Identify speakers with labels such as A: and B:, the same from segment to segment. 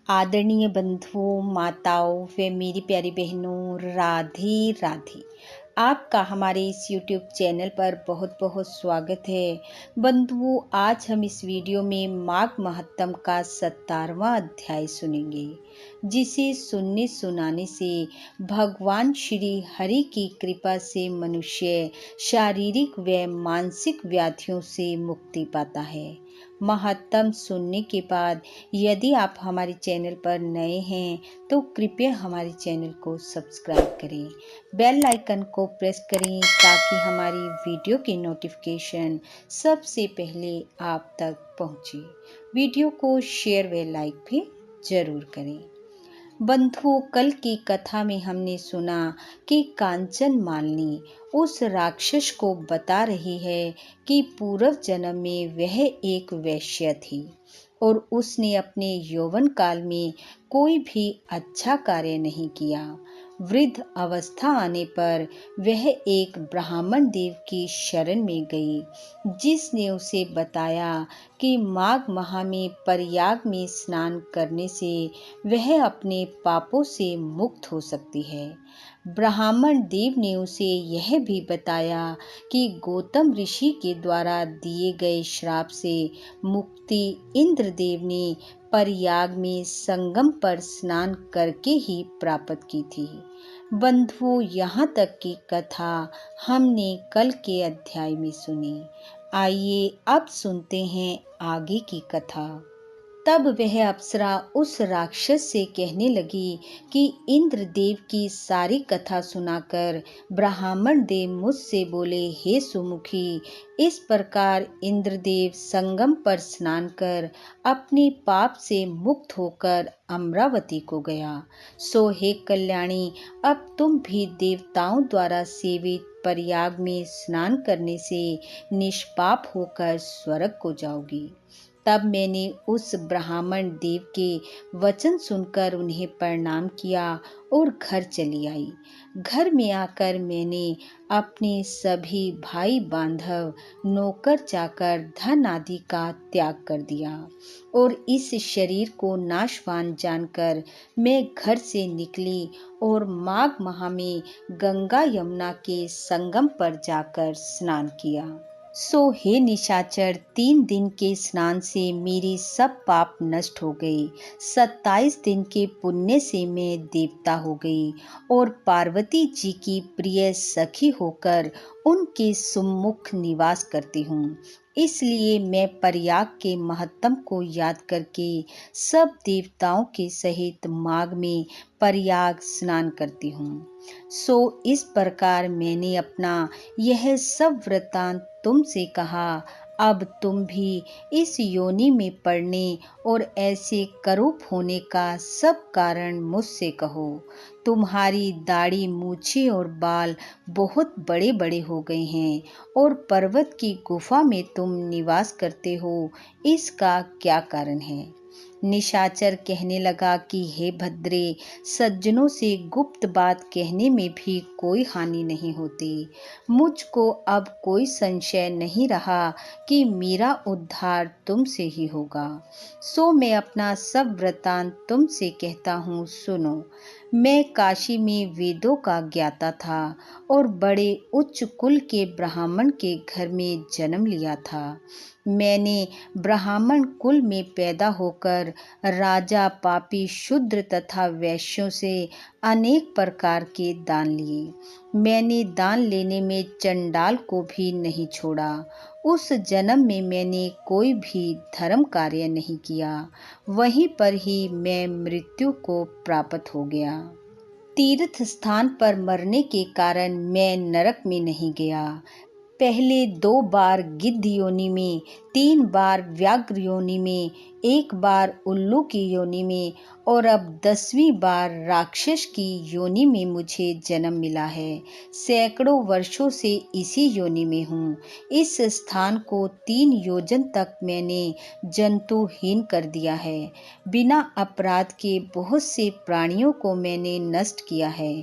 A: आदरणीय बंधुओं, माताओं व मेरी प्यारी बहनों, राधे राधे। आपका हमारे इस YouTube चैनल पर बहुत बहुत स्वागत है। बंधुओं, आज हम इस वीडियो में माघ महात्म का 17वां अध्याय सुनेंगे, जिसे सुनने सुनाने से भगवान श्री हरि की कृपा से मनुष्य शारीरिक व मानसिक व्याधियों से मुक्ति पाता है। महात्म सुनने के बाद यदि आप हमारे चैनल पर नए हैं तो कृपया हमारे चैनल को सब्सक्राइब करें, बेल आइकन को प्रेस करें ताकि हमारी वीडियो की नोटिफिकेशन सबसे पहले आप तक पहुंचे। वीडियो को शेयर व लाइक भी जरूर करें। बंधुओं, कल की कथा में हमने सुना कि कांचन मालिनी उस राक्षस को बता रही है कि पूर्व जन्म में वह एक वेश्या थी और उसने अपने यौवन काल में कोई भी अच्छा कार्य नहीं किया। वृद्ध अवस्था आने पर वह एक ब्राह्मण देव की शरण में गई, जिसने उसे बताया कि माघ माह में प्रयाग में स्नान करने से वह अपने पापों से मुक्त हो सकती है। ब्राह्मण देव ने उसे यह भी बताया कि गौतम ऋषि के द्वारा दिए गए श्राप से मुक्ति इंद्रदेव ने प्रयाग में संगम पर स्नान करके ही प्राप्त की थी। बंधुओं, यहाँ तक की कथा हमने कल के अध्याय में सुनी। आइए अब सुनते हैं आगे की कथा। तब वह अप्सरा उस राक्षस से कहने लगी कि इंद्रदेव की सारी कथा सुनाकर ब्राह्मण देव मुझसे बोले, हे सुमुखी, इस प्रकार इंद्रदेव संगम पर स्नान कर अपने पाप से मुक्त होकर अमरावती को गया। सो हे कल्याणी, अब तुम भी देवताओं द्वारा सेवित प्रयाग में स्नान करने से निष्पाप होकर स्वर्ग को जाओगी। तब मैंने उस ब्राह्मण देव के वचन सुनकर उन्हें प्रणाम किया और घर चली आई। घर में आकर मैंने अपने सभी भाई बांधव, नौकर चाकर, धन आदि का त्याग कर दिया और इस शरीर को नाशवान जानकर मैं घर से निकली और माघ माह में गंगा यमुना के संगम पर जाकर स्नान किया। सो हे निशाचर, 3 दिन के स्नान से मेरे सब पाप नष्ट हो गए। 27 दिन के पुण्य से मैं देवता हो गई और पार्वती जी की प्रिय सखी होकर उनके सम्मुख निवास करती हूँ। इसलिए मैं प्रयाग के महत्तम को याद करके सब देवताओं के सहित माघ में प्रयाग स्नान करती हूँ। सो इस प्रकार मैंने अपना यह सब वृतांत तुमसे कहा। अब तुम भी इस योनि में पड़ने और ऐसे करूप होने का सब कारण मुझसे कहो। तुम्हारी दाढ़ी, मूछें और बाल बहुत बड़े बड़े हो गए हैं और पर्वत की गुफा में तुम निवास करते हो, इसका क्या कारण है? निशाचर कहने लगा कि हे भद्रे, सज्जनों से गुप्त बात कहने में भी कोई हानि नहीं होती। मुझको अब कोई संशय नहीं रहा कि मेरा उद्धार तुमसे ही होगा। सो मैं अपना सब वृतांत तुमसे कहता हूँ, सुनो। मैं काशी में वेदों का ज्ञाता था और बड़े उच्च कुल के ब्राह्मण के घर में जन्म लिया था। मैंने ब्राह्मण कुल में पैदा होकर राजा, पापी, शूद्र तथा वैश्यों से अनेक प्रकार के दान लिए। मैंने दान लेने में चंडाल को भी नहीं छोड़ा। उस जन्म में मैंने कोई भी धर्म कार्य नहीं किया। वहीं पर ही मैं मृत्यु को प्राप्त हो गया। तीर्थ स्थान पर मरने के कारण मैं नरक में नहीं गया। पहले 2 बार गिद्ध योनि में, 3 बार व्याघ्र योनि में, 1 बार उल्लू की योनि में और अब 10वीं बार राक्षस की योनि में मुझे जन्म मिला है। सैकड़ों वर्षों से इसी योनि में हूँ। इस स्थान को 3 योजन तक मैंने जंतुहीन कर दिया है। बिना अपराध के बहुत से प्राणियों को मैंने नष्ट किया है।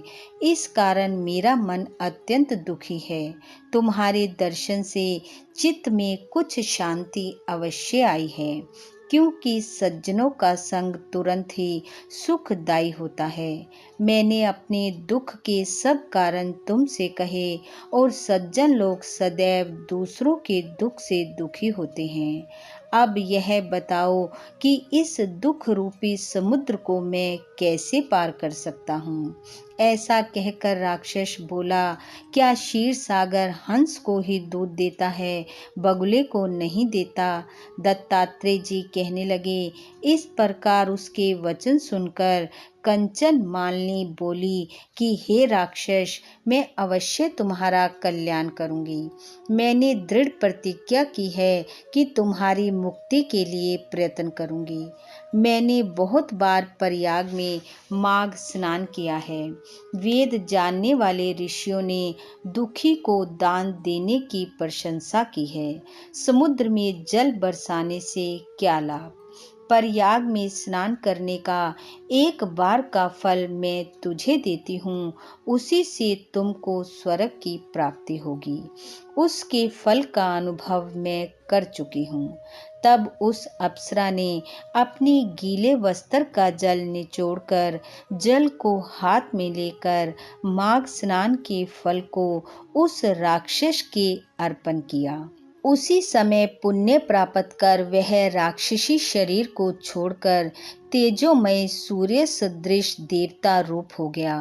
A: इस कारण मेरा मन अत्यंत दुखी है। तुम्हारे दर्शन से चित्त में कुछ शांति अवश्य आई है। क्योंकि सज्जनों का संग तुरंत ही सुखदायी होता है। मैंने अपने दुख के सब कारण तुमसे कहे और सज्जन लोग सदैव दूसरों के दुख से दुखी होते हैं। अब यह बताओ कि इस दुख रूपी समुद्र को मैं कैसे पार कर सकता हूँ। ऐसा कहकर राक्षस बोला, क्या क्षीर सागर हंस को ही दूध देता है, बगुले को नहीं देता। दत्तात्रेय जी कहने लगे। इस प्रकार उसके वचन सुनकर कंचन मालिनी बोली कि हे राक्षस, मैं अवश्य तुम्हारा कल्याण करूंगी। मैंने दृढ़ प्रतिज्ञा की है कि तुम्हारी मुक्ति के लिए प्रयत्न करूंगी। मैंने बहुत बार प्रयाग में माघ स्नान किया है। वेद जानने वाले ऋषियों ने दुखी को दान देने की प्रशंसा की है। समुद्र में जल बरसाने से क्या लाभ। प्रयाग में स्नान करने का एक बार का फल मैं तुझे देती हूँ, उसी से तुमको स्वर्ग की प्राप्ति होगी। उसके फल का अनुभव मैं कर चुकी हूँ। तब उस अप्सरा ने अपने गीले वस्त्र का जल निचोड़कर जल को हाथ में लेकर माघ स्नान के फल को उस राक्षस के अर्पण किया। उसी समय पुण्य प्राप्त कर वह राक्षसी शरीर को छोड़कर तेजोमय सूर्य सदृश देवता रूप हो गया।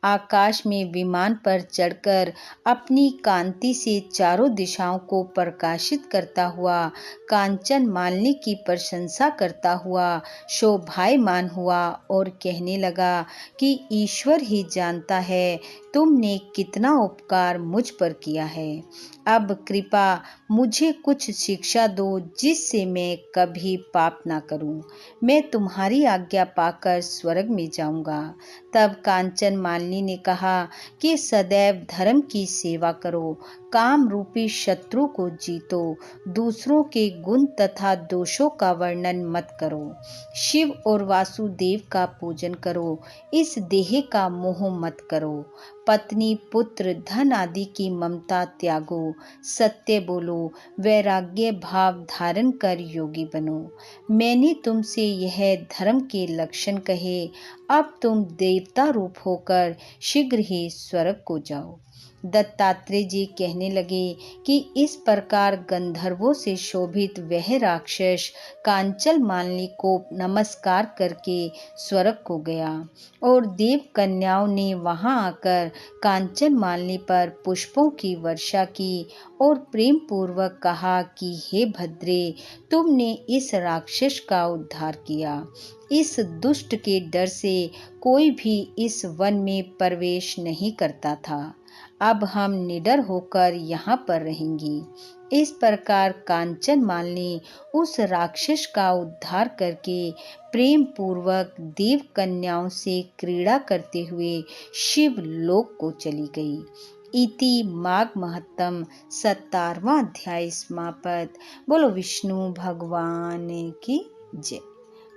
A: आकाश में विमान पर चढ़कर अपनी कांति से चारों दिशाओं को प्रकाशित करता हुआ कांचन मालिनी की प्रशंसा करता हुआ शोभायमान हुआ और कहने लगा कि ईश्वर ही जानता है तुमने कितना उपकार मुझ पर किया है। अब कृपा मुझे कुछ शिक्षा दो जिससे मैं कभी पाप ना करूं। मैं तुम्हारी आज्ञा पाकर स्वर्ग में जाऊंगा। तब कांचन मालिनी ने कहा कि सदैव धर्म की सेवा करो, काम रूपी शत्रु को जीतो, दूसरों के गुण तथा दोषों का वर्णन मत करो, शिव और वासुदेव का पूजन करो, इस देह का मोह मत करो, पत्नी पुत्र धन आदि की ममता त्यागो, सत्य बोलो, वैराग्य भाव धारण कर योगी बनो। मैंने तुमसे यह धर्म के लक्षण कहे, अब तुम देवता रूप होकर शीघ्र ही स्वर्ग को जाओ। दत्तात्रेय जी कहने लगे कि इस प्रकार गंधर्वों से शोभित वह राक्षस कांचन मालिनी को नमस्कार करके स्वर्ग को गया और देव कन्याओं ने वहां आकर कांचन मालिनी पर पुष्पों की वर्षा की और प्रेम पूर्वक कहा कि हे भद्रे, तुमने इस राक्षस का उद्धार किया। इस दुष्ट के डर से कोई भी इस वन में प्रवेश नहीं करता था। अब हम निडर होकर यहाँ पर रहेंगी। इस प्रकार कांचन मालिनी उस राक्षस का उद्धार करके प्रेम पूर्वक देव कन्याओं से क्रीड़ा करते हुए शिव लोक को चली गई। इति माघ महत्तम 17वां अध्याय समाप्त। बोलो विष्णु भगवान की जय।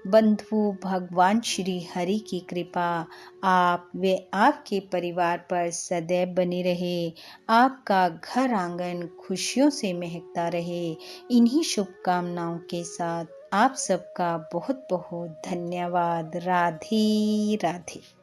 A: बंधु, भगवान श्री हरि की कृपा आप व आपके परिवार पर सदैव बनी रहे। आपका घर आंगन खुशियों से महकता रहे। इन्हीं शुभकामनाओं के साथ आप सबका बहुत बहुत धन्यवाद। राधे राधे।